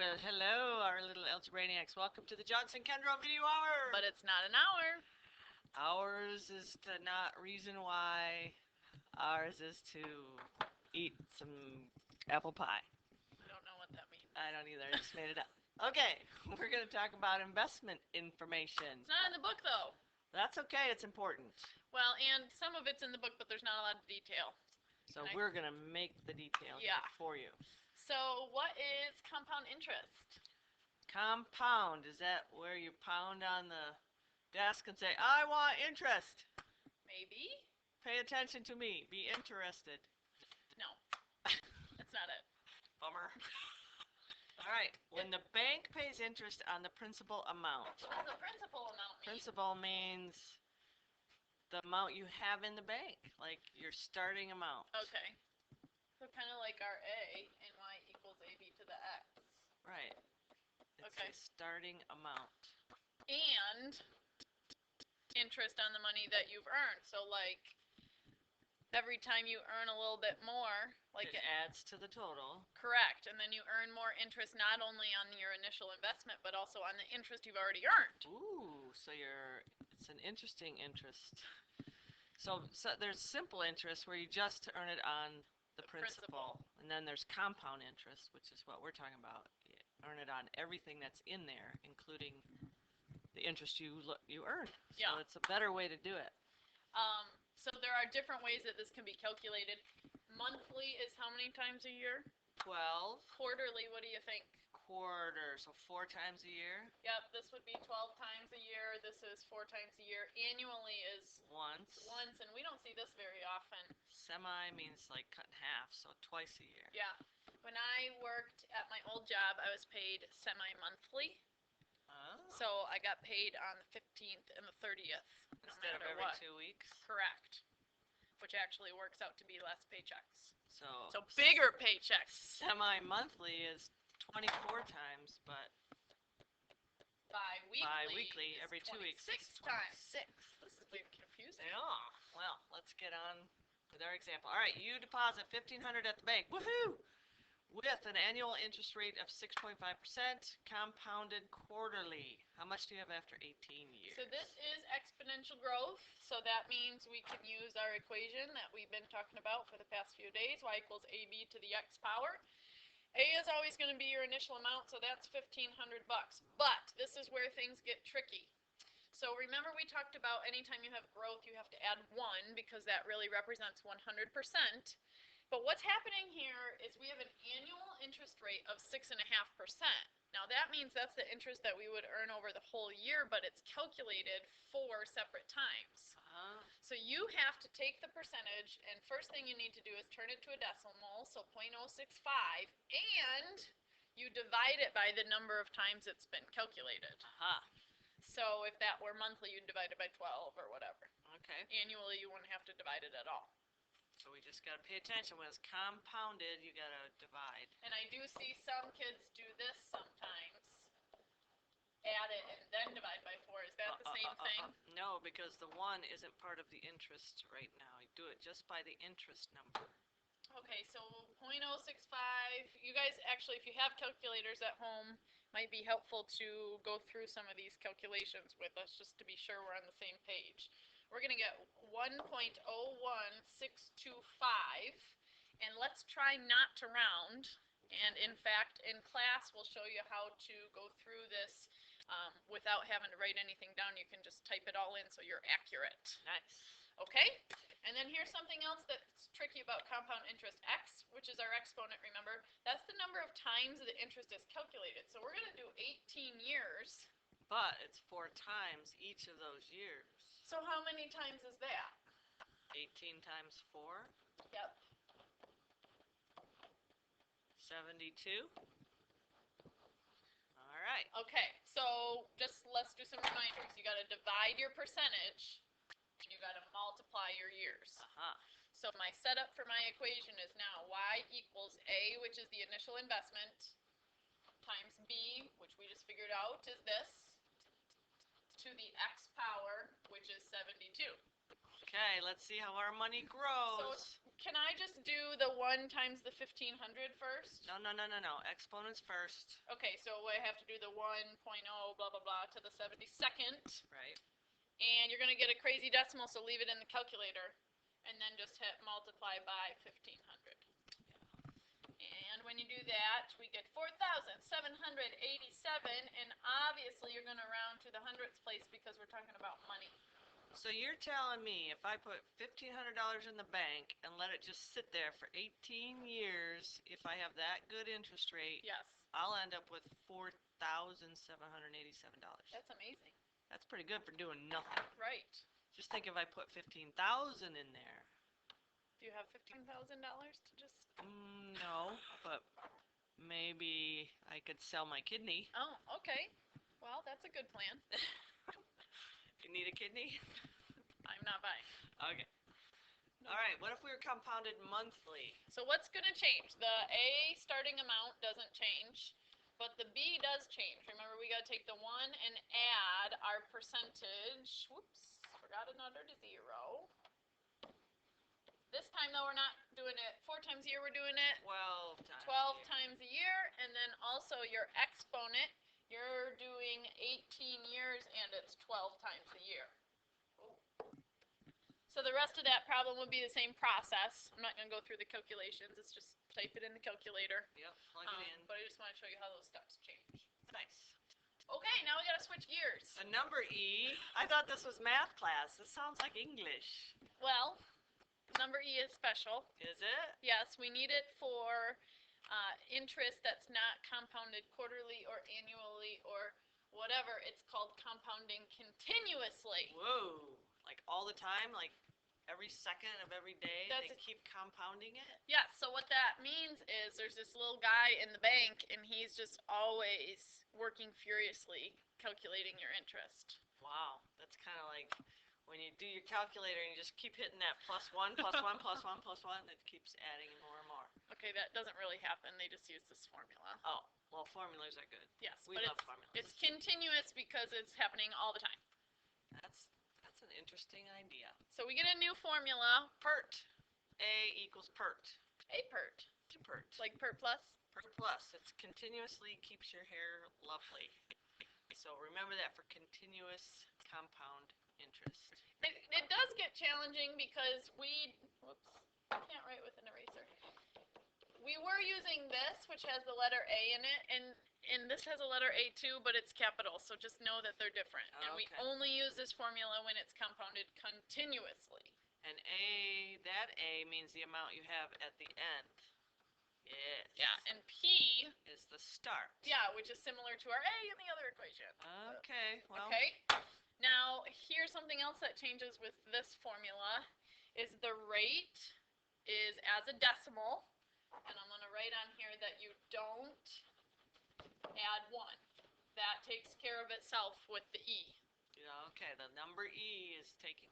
Well, hello, our little algebrainiacs. Welcome to the Johnson-Kendall Video Hour. But it's not an hour. Ours is to not reason why. Ours is to eat some apple pie. I don't know what that means. I don't either. I just made it up. Okay, we're going to talk about investment information. It's not in the book, though. That's okay. It's important. Well, and some of it's in the book, but there's not a lot of detail. So we're going to make the detail for you. So what is compound interest? Compound. Is that where you pound on the desk and say, I want interest? Maybe. Pay attention to me. Be interested. No. That's not it. Bummer. All right. When the bank pays interest on the principal amount. What does the principal amount mean? Principal means the amount you have in the bank, like your starting amount. Okay. So kind of like our A and Y equals AB to the X. Right. It's okay. a starting amount. And interest on the money that you've earned. So like every time you earn a little bit more, like it adds to the total. Correct. And then you earn more interest not only on your initial investment, but also on the interest you've already earned. Ooh, so it's an interesting interest. So there's simple interest where you just earn it on the principal. And then there's compound interest, which is what we're talking about. You earn it on everything that's in there, including the interest you earn. So it's a better way to do it. So there are different ways that this can be calculated. Monthly is how many times a year? 12. Quarterly, what do you think? Quarter, so 4 times a year? Yep, this would be 12 times a year. This is 4 times a year. Annually is once, and we don't see this very often. Semi means like cut in half, so twice a year. Yeah. When I worked at my old job, I was paid semi-monthly. Oh. So I got paid on the 15th and the 30th. Instead of every 2 weeks? Correct. Which actually works out to be less paychecks. So bigger paychecks. Semi-monthly is 24 times, but bi-weekly every 2 weeks. 6 times. 6. This is confusing. Yeah. Well, let's get on with our example. All right, you deposit $1,500 at the bank. Woohoo! With an annual interest rate of 6.5%, compounded quarterly. How much do you have after 18 years? So this is exponential growth. So that means we can use our equation that we've been talking about for the past few days. Y equals AB to the X power. A is always going to be your initial amount, so that's $1,500. But this is where things get tricky. So remember we talked about anytime you have growth, you have to add 1 because that really represents 100%. But what's happening here is we have an annual interest rate of 6.5%. Now that means that's the interest that we would earn over the whole year, but it's calculated 4 separate times. So you have to take the percentage, and first thing you need to do is turn it to a decimal, so 0.065, and you divide it by the number of times it's been calculated. So if that were monthly, you'd divide it by 12 or whatever. Okay. Annually, you wouldn't have to divide it at all. So we just got to pay attention. When it's compounded, you got to divide. And I do see some kids do this sometimes. Add it and then divide by 4. Is that the same thing? No, because the 1 isn't part of the interest right now. You do it just by the interest number. Okay, so 0.065. You guys, actually, if you have calculators at home, might be helpful to go through some of these calculations with us just to be sure we're on the same page. We're going to get 1.01625, and let's try not to round. And in fact, in class, we'll show you how to go through this without having to write anything down. You can just type it all in so you're accurate. Nice. Okay? And then here's something else that's tricky about compound interest. X, which is our exponent, remember, that's the number of times the interest is calculated. So we're going to do 18 years. But it's 4 times each of those years. So how many times is that? 18 times 4? Yep. 72. All right. Okay, so just let's do some reminders. You got to divide your percentage, and you got to multiply your years. So my setup for my equation is now Y equals A, which is the initial investment, times B, which we just figured out is this, to the X power, which is 72. Okay, let's see how our money grows. So can I just do the 1 times the 1500 first? No. Exponents first. Okay, so I have to do the 1.0 blah blah blah to the 72nd. Right. And you're going to get a crazy decimal, so leave it in the calculator. And then just hit multiply by 1500. And when you do that, we get 4,787. And obviously, you're going to round to the hundredths place because we're talking about money. So you're telling me if I put $1,500 in the bank and let it just sit there for 18 years, if I have that good interest rate, Yes. I'll end up with $4,787. That's amazing. That's pretty good for doing nothing. Right. Just think if I put 15,000 in there. Do you have $15,000 to just? No, but maybe I could sell my kidney. Oh, okay. Well, that's a good plan. You need a kidney? I'm not buying. Okay. All right, what if we were compounded monthly? So what's going to change? The A starting amount doesn't change, but the B does change. Remember, we got to take the 1 and add our percentage. Whoops, forgot another zero. This time, though, we're not doing it 4 times a year. We're doing it 12 times 12 times a year, and then also your exponent. You're doing 18 years, and it's 12 times a year. So the rest of that problem would be the same process. I'm not going to go through the calculations. It's just type it in the calculator. Yep, plug it in. But I just want to show you how those steps change. Nice. Okay, now we got to switch gears. A number E. I thought this was math class. This sounds like English. Well, number E is special. Is it? Yes, we need it for interest that's not compounded quarterly or annually or whatever. It's called compounding continuously. Whoa. Like all the time? Like every second of every day they keep compounding it? Yeah, so what that means is there's this little guy in the bank, and he's just always working furiously calculating your interest. Wow, that's kind of like when you do your calculator and you just keep hitting that +1, +1, +1, +1, it keeps adding more and more. Okay, that doesn't really happen. They just use this formula. Oh, well, formulas are good. Yes, we love formulas. It's continuous because it's happening all the time. That's an interesting idea. So we get a new formula. PERT. A equals PERT. A PERT. PERT. Like PERT plus? PERT plus. It continuously keeps your hair lovely. So remember that for continuous compound interest. It does get challenging because whoops, I can't write with an eraser. We were using this, which has the letter A in it, and this has a letter A too, but it's capital, so just know that they're different. Okay. And we only use this formula when it's compounded continuously. And that A means the amount you have at the end. Yes. Yeah, and P is the start. Yeah, which is similar to our A in the other equation. Okay, well. Okay. Now, here's something else that changes with this formula is the rate is as a decimal, and I'm going to write on here that you don't add 1. That takes care of itself with the E. Yeah, okay, the number E is taking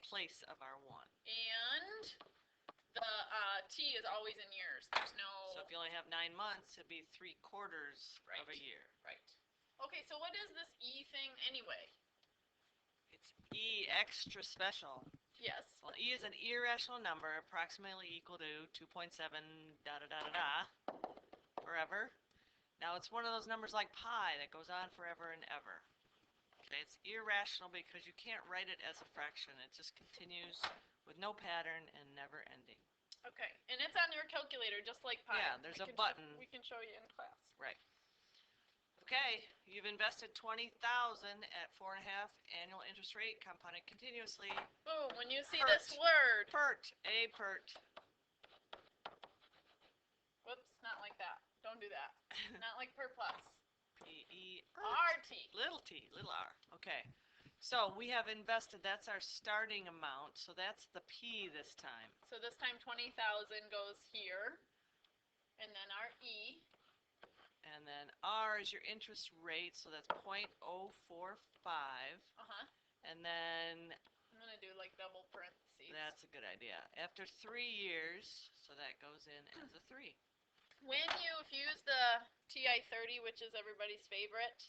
place of our 1. And the T is always in years. There's no... So if you only have 9 months, it'd be 3/4 of a year. Right. Okay, so what is this E thing anyway? It's E extra special. Yes. Well, E is an irrational number approximately equal to 2.7 forever. Now it's one of those numbers like pi that goes on forever and ever. Okay, it's irrational because you can't write it as a fraction. It just continues with no pattern and never ending. Okay, and it's on your calculator just like pi. Yeah, there's a button. We can show you in class. Right. Okay, you've invested $20,000 at 4.5 annual interest rate, compounded continuously. Boom, when you see PERT. this word. PERT, A PERT. Whoops, not like that. Don't do that. Not like PERT plus. RT. Little t, little r. Okay. So we have invested, that's our starting amount, so that's the P this time. So this time 20,000 goes here, and then our E. And then R is your interest rate, so that's 0.045. And then I'm going to do like double parentheses. that's a good idea. After 3 years, so that goes in as a 3. If you use the TI-30, which is everybody's favorite,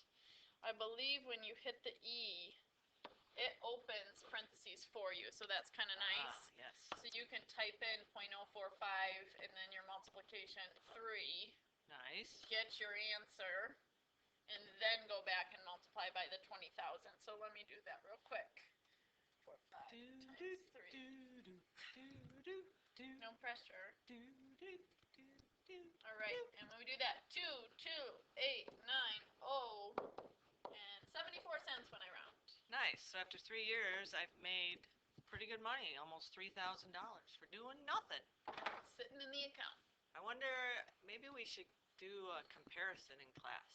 I believe when you hit the E, it opens parentheses for you, so that's kind of nice. Yes. So you can type in 0.045 and then your multiplication 3, Nice. get your answer, and then go back and multiply by the 20,000. So let me do that real quick. 4, 5 times 3. No pressure. All right, and when we do that, 2, 2, 8, 9, 0, and 74 cents when I round. Nice. So after 3 years, I've made pretty good money, almost $3,000 for doing nothing. Sitting in the account. I wonder, maybe we should do a comparison in class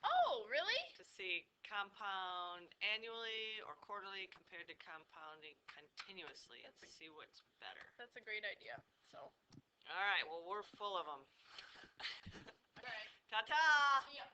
Oh, really? to see compound annually or quarterly compared to compounding continuously and see what's better. That's a great idea. So. All right, well, we're full of them. All right. Ta-ta! See ya.